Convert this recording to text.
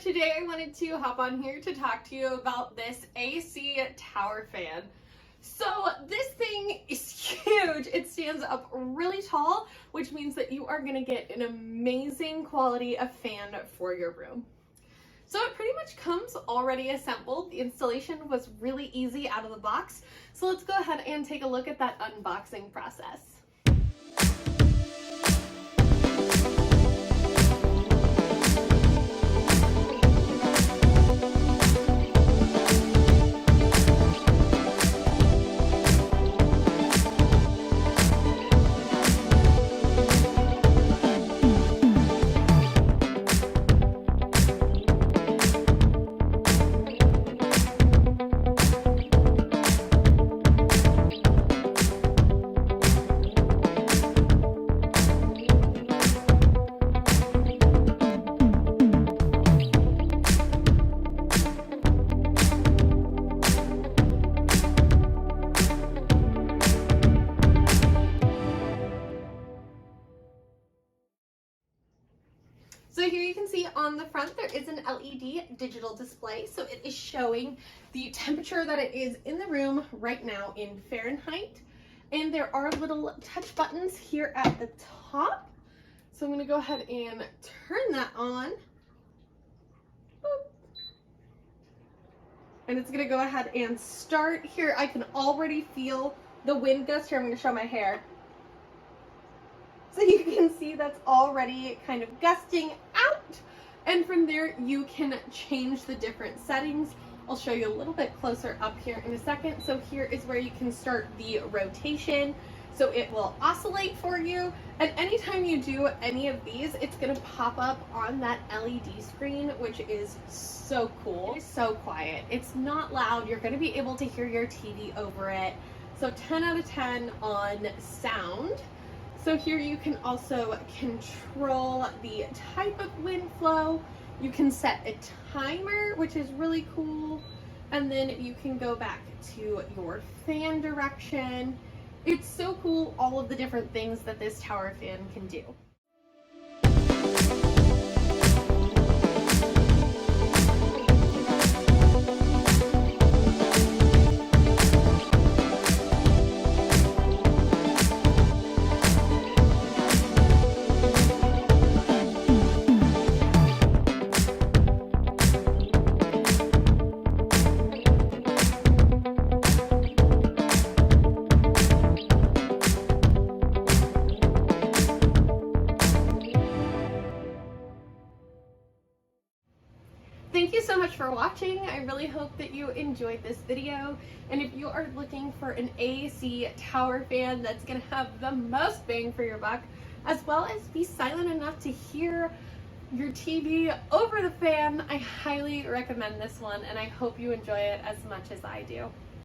today I wanted to hop on here to talk to you about this AC tower fan. So this thing is huge. It stands up really tall, which means that you are going to get an amazing quality of fan for your room. So it pretty much comes already assembled. The installation was really easy out of the box. So let's go ahead and take a look at that unboxing process. So here you can see on the front there is an LED digital display, so it is showing the temperature that it is in the room right now in Fahrenheit. And there are little touch buttons here at the top. So I'm going to go ahead and turn that on. Boop. And it's going to go ahead and start. Here I can already feel the wind gust. Here I'm going to show my hair. So you can see that's already kind of gusting out, and from there you can change the different settings. I'll show you a little bit closer up here in a second. So here is where you can start the rotation, so it will oscillate for you, and anytime you do any of these, it's going to pop up on that LED screen, which is so cool. It is so quiet. It's not loud. You're going to be able to hear your TV over it. So 10 out of 10 on sound. So here you can also control the type of wind flow. You can set a timer, which is really cool. And then you can go back to your fan direction. It's so cool, all of the different things that this tower fan can do. Thank you so much for watching. I really hope that you enjoyed this video. And if you are looking for an AC tower fan that's going to have the most bang for your buck, as well as be silent enough to hear your TV over the fan, I highly recommend this one, and I hope you enjoy it as much as I do.